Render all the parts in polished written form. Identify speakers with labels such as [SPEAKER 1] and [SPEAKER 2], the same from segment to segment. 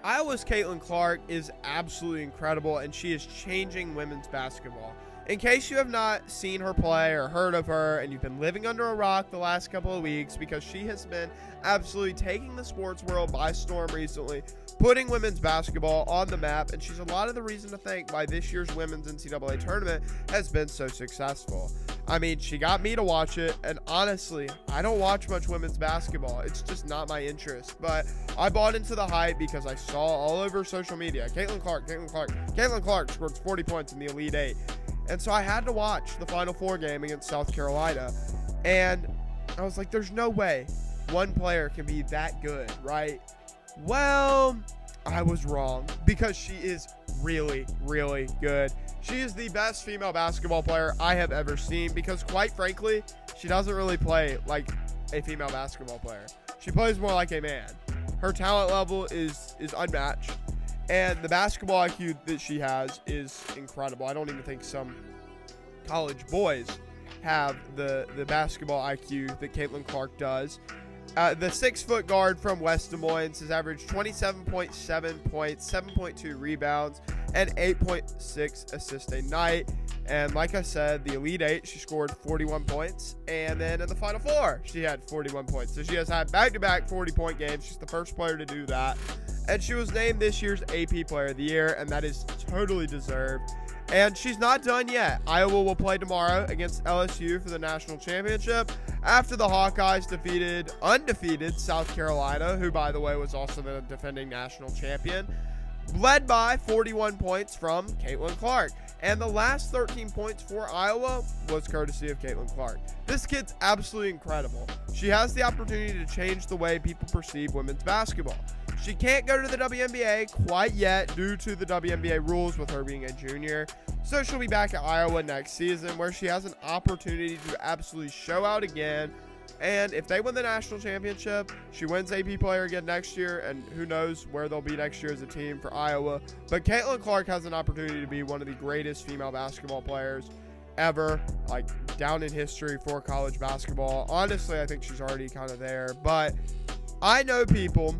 [SPEAKER 1] Iowa's Caitlin Clark is absolutely incredible, and she is changing women's basketball. In case you have not seen her play or heard of her, and you've been living under a rock the last couple of weeks, because she has been absolutely taking the sports world by storm recently, putting women's basketball on the map, and she's a lot of the reason to thank why this year's women's NCAA tournament has been so successful. I mean, she got me to watch it, and honestly, I don't watch much women's basketball. It's just not my interest, but I bought into the hype because I saw all over social media, Caitlin Clark scored 40 points in the Elite Eight. And so I had to watch the Final Four game against South Carolina, and I was like, there's no way one player can be that good, right? Well, I was wrong, because she is really, really good. She is the best female basketball player I have ever seen, because quite frankly, she doesn't really play like a female basketball player. She plays more like a man. Her talent level is unmatched, and the basketball IQ that she has is incredible. I don't even think some college boys have the basketball IQ that Caitlin Clark does. The 6-foot guard from West Des Moines has averaged 27.7 points, 7.2 rebounds, and 8.6 assists a night. And like I said, the Elite Eight, she scored 41 points. And then in the Final Four, she had 41 points. So she has had back-to-back 40-point games. She's the first player to do that. And she was named this year's AP Player of the Year, and that is totally deserved. And she's not done yet. Iowa will play tomorrow against LSU for the national championship after the Hawkeyes defeated undefeated South Carolina, who, by the way, was also the defending national champion, led by 41 points from Caitlin Clark. And the last 13 points for Iowa was courtesy of Caitlin Clark. This kid's absolutely incredible. She has the opportunity to change the way people perceive women's basketball. She can't go to the WNBA quite yet due to the WNBA rules with her being a junior. So she'll be back at Iowa next season, where she has an opportunity to absolutely show out again. And if they win the national championship, she wins AP Player again next year, and who knows where they'll be next year as a team for Iowa. But Caitlin Clark has an opportunity to be one of the greatest female basketball players ever, like down in history for college basketball. Honestly, I think she's already kind of there, but I know people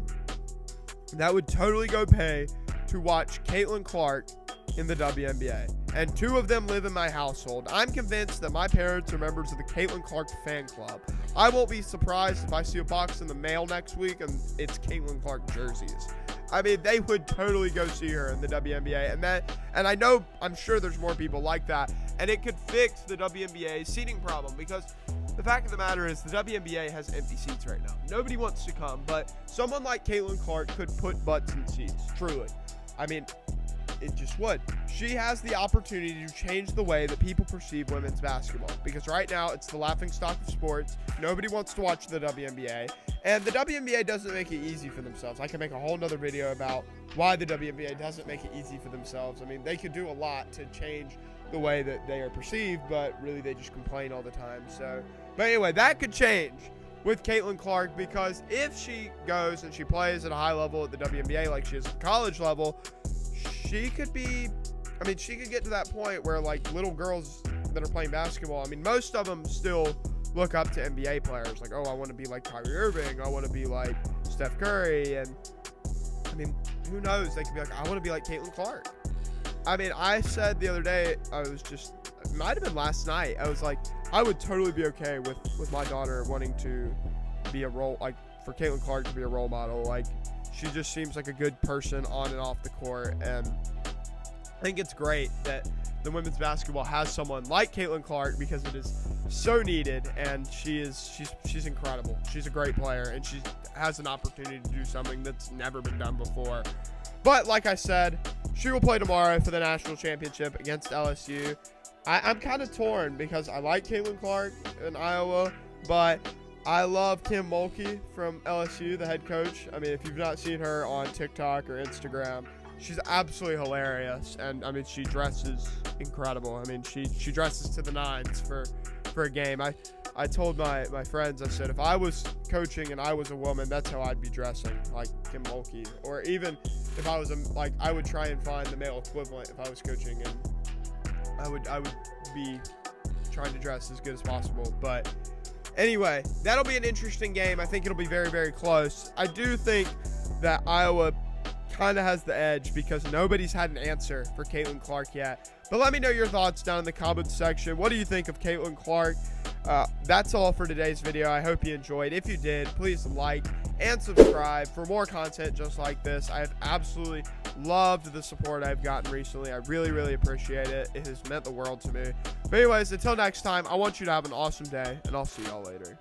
[SPEAKER 1] that would totally go pay to watch Caitlin Clark in the WNBA, and 2 of them live in my household. I'm convinced that my parents are members of the Caitlin Clark fan club. I won't be surprised if I see a box in the mail next week and it's Caitlin Clark jerseys. I mean, they would totally go see her in the WNBA, and I'm sure there's more people like that, and it could fix the WNBA seating problem, because the fact of the matter is the WNBA has empty seats right now. Nobody wants to come, but someone like Caitlin Clark could put butts in seats, truly. I mean, it just would. She has the opportunity to change the way that people perceive women's basketball, because right now it's the laughingstock of sports. Nobody wants to watch the WNBA, and the WNBA doesn't make it easy for themselves. I can make a whole nother video about why the WNBA doesn't make it easy for themselves. I mean, they could do a lot to change the way that they are perceived, but really they just complain all the time. But anyway, that could change with Caitlin Clark, because if she goes and she plays at a high level at the WNBA like she is at the college level, she could get to that point where, like, little girls that are playing basketball, I mean, most of them still look up to NBA players. Like, oh, I want to be like Kyrie Irving. I want to be like Steph Curry. And, I mean, who knows? They could be like, I want to be like Caitlin Clark. I mean, I said the other day, it might have been last night, I was like, I would totally be okay with my daughter wanting to be for Caitlin Clark to be a role model. Like, she just seems like a good person on and off the court, and I think it's great that the women's basketball has someone like Caitlin Clark, because it is so needed, and she's incredible. She's a great player, and she has an opportunity to do something that's never been done before. But like I said, she will play tomorrow for the national championship against LSU. I'm kind of torn, because I like Caitlin Clark in Iowa, but I love Kim Mulkey from LSU, the head coach. I mean, if you've not seen her on TikTok or Instagram, she's absolutely hilarious. And, I mean, she dresses incredible. I mean, she dresses to the nines for a game. I told my friends, I said, if I was coaching and I was a woman, that's how I'd be dressing, like Kim Mulkey. Or even if I was I would try and find the male equivalent if I was coaching, and I would be trying to dress as good as possible. But anyway, that'll be an interesting game. I think it'll be very, very close. I do think that Iowa kind of has the edge because nobody's had an answer for Caitlin Clark yet. But let me know your thoughts down in the comments section. What do you think of Caitlin Clark? That's all for today's video. I hope you enjoyed. If you did, please like and subscribe for more content just like this. I have absolutely loved the support I've gotten recently. I really, really appreciate it. It has meant the world to me. But anyways, until next time, I want you to have an awesome day, and I'll see y'all later.